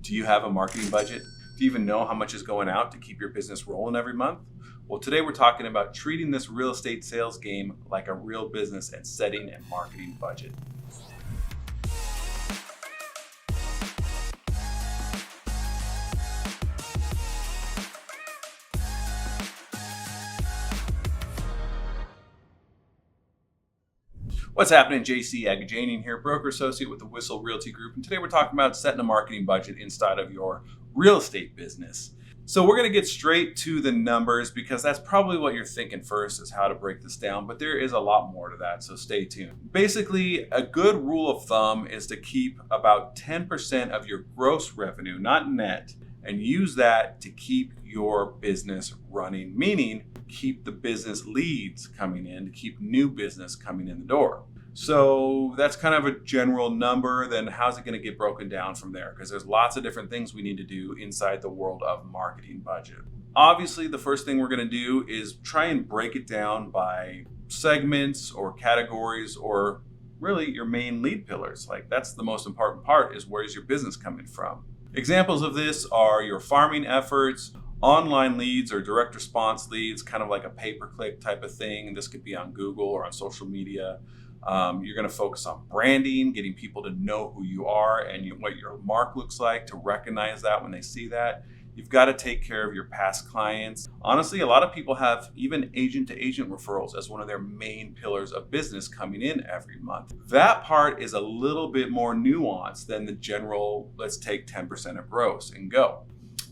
Do you have a marketing budget? Do you even know how much is going out to keep your business rolling every month? Well, today we're talking about treating this real estate sales game like a real business and setting a marketing budget. What's happening? J.C Agajanian here, broker associate with the Whissel Realty Group, and today we're talking about setting a marketing budget inside of your real estate business. So we're going to get straight to the numbers because that's probably what you're thinking first is how to break this down, but there is a lot more to that, so stay tuned. Basically, a good rule of thumb is to keep about 10% of your gross revenue, not net, and use that to keep your business running, meaning keep the business leads coming in, to keep new business coming in the door. So that's kind of a general number. Then how's it going to get broken down from there? Because there's lots of different things we need to do inside the world of marketing budget. Obviously, the first thing we're going to do is try and break it down by segments or categories or really your main lead pillars. Like that's the most important part is where's your business coming from? Examples of this are your farming efforts, online leads or direct response leads, kind of like a pay-per-click type of thing. This could be on Google or on social media. You're going to focus on branding, getting people to know who you are and what your mark looks like, to recognize that when they see that. You've got to take care of your past clients. Honestly, a lot of people have even agent-to-agent referrals as one of their main pillars of business coming in every month. That part is a little bit more nuanced than the general, let's take 10% of gross and go.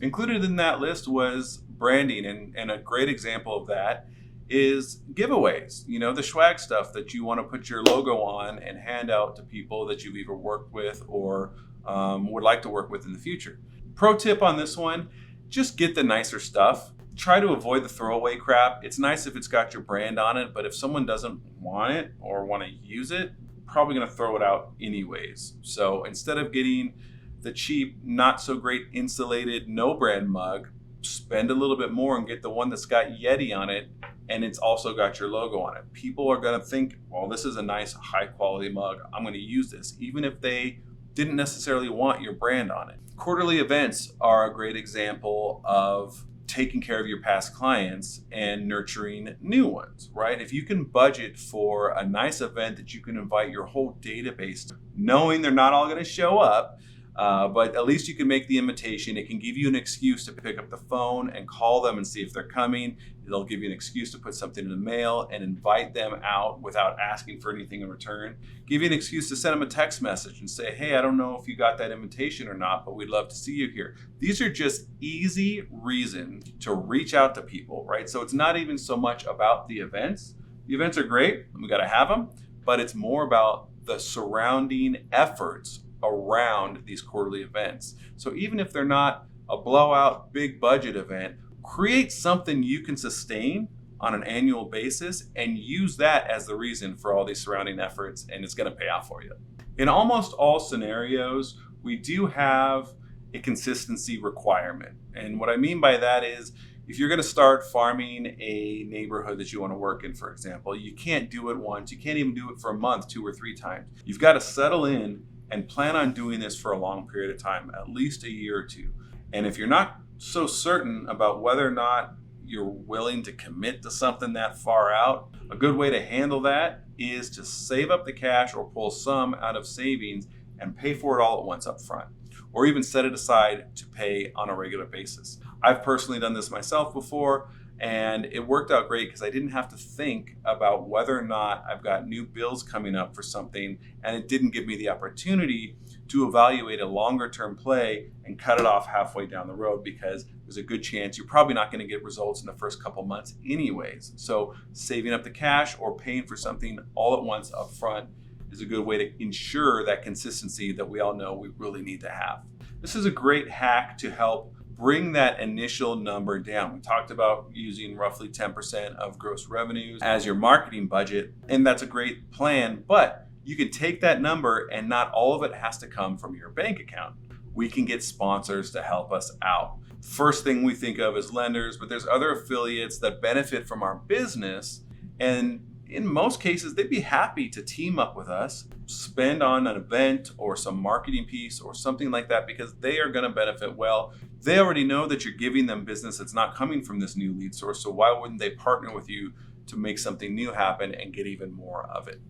Included in that list was branding, and a great example of that is giveaways. You know, the swag stuff that you want to put your logo on and hand out to people that you've either worked with or would like to work with in the future. Pro tip on this one, just get the nicer stuff. Try to avoid the throwaway crap. It's nice if it's got your brand on it, but if someone doesn't want it or want to use it, probably going to throw it out anyways. So instead of getting the cheap, not so great insulated, no brand mug, spend a little bit more and get the one that's got Yeti on it and it's also got your logo on it. People are going to think, well, this is a nice high quality mug. I'm going to use this, even if they didn't necessarily want your brand on it. Quarterly events are a great example of taking care of your past clients and nurturing new ones, right? If you can budget for a nice event that you can invite your whole database to, knowing they're not all going to show up, but at least you can make the invitation. It can give you an excuse to pick up the phone and call them and see if they're coming. It'll give you an excuse to put something in the mail and invite them out without asking for anything in return. Give you an excuse to send them a text message and say, hey, I don't know if you got that invitation or not, but we'd love to see you here. These are just easy reasons to reach out to people, right? So it's not even so much about the events. The events are great, and we got to have them, but it's more about the surrounding efforts around these quarterly events. So even if they're not a blowout big budget event, create something you can sustain on an annual basis and use that as the reason for all these surrounding efforts, and it's going to pay off for you. In almost all scenarios, we do have a consistency requirement. And what I mean by that is if you're going to start farming a neighborhood that you want to work in, for example, you can't do it once. You can't even do it for a month, 2 or 3 times. You've got to settle in and plan on doing this for a long period of time, at least a year or 2. And if you're not so certain about whether or not you're willing to commit to something that far out, a good way to handle that is to save up the cash or pull some out of savings and pay for it all at once up front, or even set it aside to pay on a regular basis. I've personally done this myself before, and it worked out great because I didn't have to think about whether or not I've got new bills coming up for something, and it didn't give me the opportunity to evaluate a longer term play and cut it off halfway down the road, because there's a good chance you're probably not going to get results in the first couple months anyways. So saving up the cash or paying for something all at once up front is a good way to ensure that consistency that we all know we really need to have. This is a great hack to help bring that initial number down. We talked about using roughly 10% of gross revenues as your marketing budget, and that's a great plan, but you can take that number and not all of it has to come from your bank account. We can get sponsors to help us out. First thing we think of is lenders, but there's other affiliates that benefit from our business, and in most cases, they'd be happy to team up with us, spend on an event or some marketing piece or something like that, because they are going to benefit well. They already know that you're giving them business that's not coming from this new lead source. So why wouldn't they partner with you to make something new happen and get even more of it?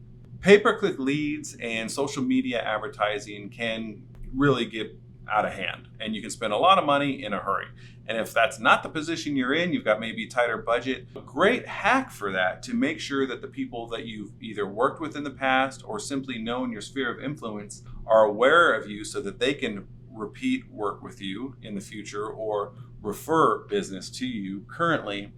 Pay-per-click leads and social media advertising can really get out of hand, and you can spend a lot of money in a hurry. And if that's not the position you're in, you've got maybe a tighter budget, a great hack for that to make sure that the people that you've either worked with in the past or simply know in your sphere of influence are aware of you so that they can repeat work with you in the future or refer business to you currently,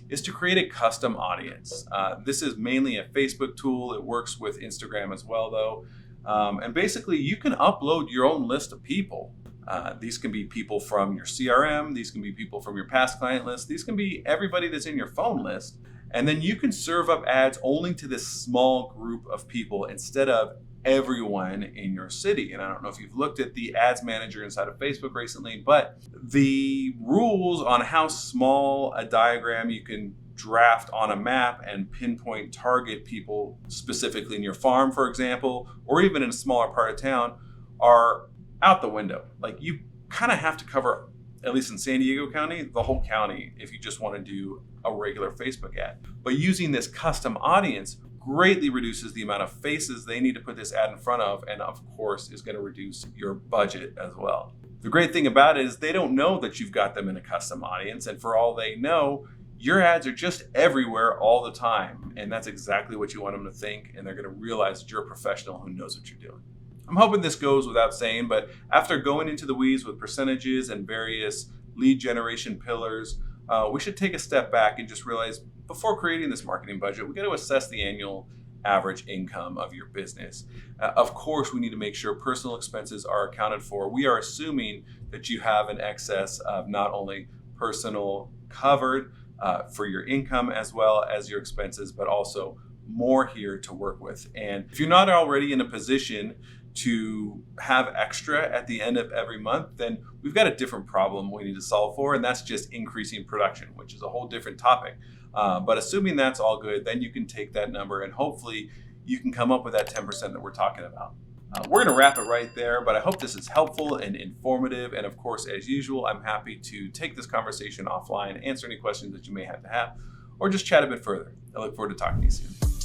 is to create a custom audience. This is mainly a Facebook tool. It works with Instagram as well, though. And basically, you can upload your own list of people. These can be people from your CRM. These can be people from your past client list. These can be everybody that's in your phone list. And then you can serve up ads only to this small group of people instead of everyone in your city. And I don't know if you've looked at the ads manager inside of Facebook recently, but the rules on how small a diagram you can draft on a map and pinpoint target people specifically in your farm, for example, or even in a smaller part of town, are out the window. Like, you kind of have to cover, at least in San Diego County, the whole county if you just want to do a regular Facebook ad. But using this custom audience greatly reduces the amount of faces they need to put this ad in front of, and of course is going to reduce your budget as well. The great thing about it is they don't know that you've got them in a custom audience, and for all they know, your ads are just everywhere all the time. And that's exactly what you want them to think, and they're going to realize that you're a professional who knows what you're doing. I'm hoping this goes without saying, but after going into the weeds with percentages and various lead generation pillars, we should take a step back and just realize, before creating this marketing budget, we got to assess the annual average income of your business. Of course, we need to make sure personal expenses are accounted for. We are assuming that you have an excess of not only personal covered for your income as well as your expenses, but also more here to work with. And if you're not already in a position to have extra at the end of every month, then we've got a different problem we need to solve for, and that's just increasing production, which is a whole different topic. But assuming that's all good, then you can take that number and hopefully you can come up with that 10% that we're talking about. We're going to wrap it right there, but I hope this is helpful and informative. And of course, as usual, I'm happy to take this conversation offline, answer any questions that you may have to have, or just chat a bit further. I look forward to talking to you soon.